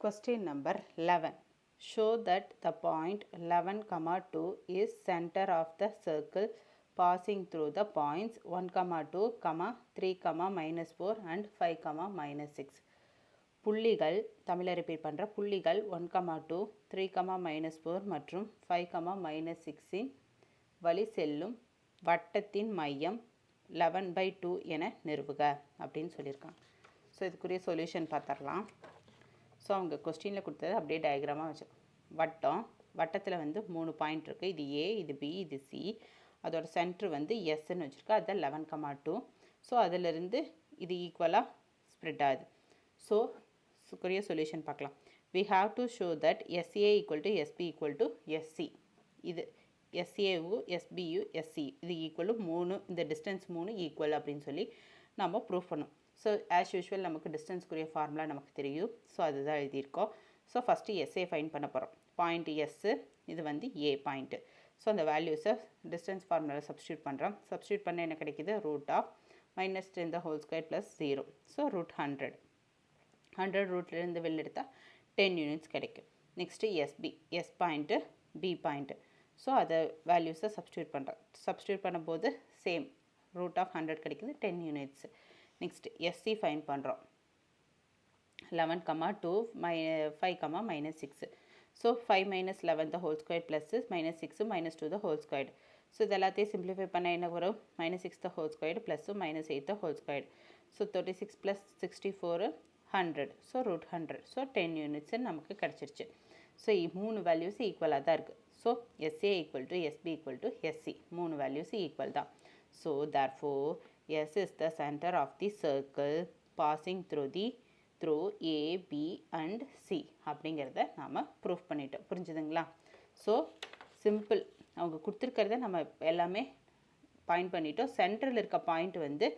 Question number 11. Show that the point 11, 2 is center of the circle passing through the points 1, 2, 3, minus 4 and 5, minus 6. புள்ளிகள் தமிழை repeat பண்ணுற புள்ளிகள் 1, 2, 3, minus 4 மற்றும் 5, minus 6 வழி செல்லும் வட்டத்தின் மையம் 11/2 என நிறுவுக அப்படின்னு சொல்லியிருக்காங்க. ஸோ இதுக்குரிய சொல்யூஷன் பார்த்துடலாம். ஸோ அவங்க கொஸ்டினில் கொடுத்தது அப்படியே டயக்ராமாக வச்சு வட்டத்தில் வந்து 3 பாயிண்ட் இருக்குது. இது ஏ, இது பி, இது சி. அதோட சென்ட்ரு வந்து எஸ்ன்னு வச்சுருக்கா. அது 11, 2. ஸோ அதிலிருந்து இது ஈக்குவலாக ஸ்ப்ரெட் ஆகுது. ஸோ இதுக்குரிய சொல்யூஷன் பார்க்கலாம். we have to show that SA equal to SB equal to SC. இது SAU SBU SC இது ஈக்குவல் 3, இந்த டிஸ்டன்ஸ் 3 ஈக்குவல் அப்படின்னு சொல்லி நம்ம ப்ரூவ் பண்ணோம். ஸோ ஆஸ் யூஷுவல் நமக்கு டிஸ்டன்ஸ்க்குரிய ஃபார்முலா நமக்கு தெரியும். ஸோ அதுதான் எழுதியிருக்கோம். ஸோ ஃபஸ்ட்டு எஸ்ஏ ஃபைன் பண்ண போகிறோம். பாயிண்ட் எஸ்ஸு, இது வந்து ஏ பாயிண்ட்டு. ஸோ அந்த வேல்யூஸை டிஸ்டன்ஸ் ஃபார்முலாவில் சப்ஸ்டியூட் பண்ணுறோம். சப்ஸ்டியூட் பண்ண என்ன கிடைக்கிது? (10 the whole square plus 0. So √100. 100 ரூட்லேருந்து வெளில எடுத்தால் 10 யூனிட்ஸ் கிடைக்கும். Next SP, S point, P point. So அதை வேல்யூஸை சப்ஸ்டியூட் பண்ணுறோம். சப்ஸ்டியூட் பண்ணும்போது சேம் (100) கிடைக்குது, 10 யூனிட்ஸ். நெக்ஸ்ட் எஸ்சி ஃபைன் பண்ணுறோம். 11, 2, 5, minus 6. So 5 minus 11 the whole square plus minus 6 minus 2 the whole square. So இது எல்லாத்தையும் சிம்பிளிஃபை பண்ண என்ன வரும்? -6 the whole square plus -8 the whole square. So 36 plus 64 100. So √100. So 10 units நமக்கு கிடச்சிருச்சு. So 3 values ஈக்குவலாக தான் இருக்குது. So SA equal to SB equal to SC 3 values equal தான். So therefore S is the center of the circle passing through A, B and C அப்படிங்கிறத நாம் proof பண்ணிட்டோம். புரிஞ்சுதுங்களா? So simple. அவங்க கொடுத்துருக்கிறத நம்ம எல்லாமே பாயிண்ட் பண்ணிட்டோம். சென்டரில் இருக்க பாயிண்ட் வந்து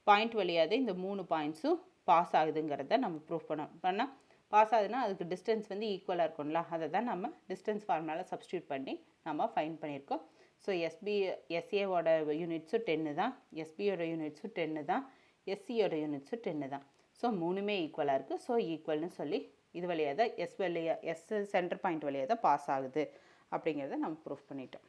பாயிண்ட் வழியாக இந்த 3 பாயிண்ட்ஸும் பாஸ் ஆகுதுங்கிறத நம்ம ப்ரூஃப் பண்ணால் பாஸ் ஆகுதுன்னா அதுக்கு டிஸ்டன்ஸ் வந்து ஈக்குவலாக இருக்கும்ல, அதை தான் நம்ம டிஸ்டன்ஸ் ஃபார்முலாவில் சப்ஸ்டியூட் பண்ணி நம்ம ஃபைண்ட் பண்ணியிருக்கோம். ஸோ எஸ்ஏவோட யூனிட்ஸும் 10 தான், எஸ்பியோட யூனிட்ஸும் 10 தான், எஸ்சியோட யூனிட்ஸும் 10 தான். ஸோ 3மே ஈக்குவலாக இருக்குது. ஸோ ஈக்குவல்னு சொல்லி இது வழியாக தான் எஸ் சென்டர் பாயிண்ட் வழியாக தான் பாஸ் ஆகுது அப்படிங்கிறத நம்ம ப்ரூஃப் பண்ணிட்டோம்.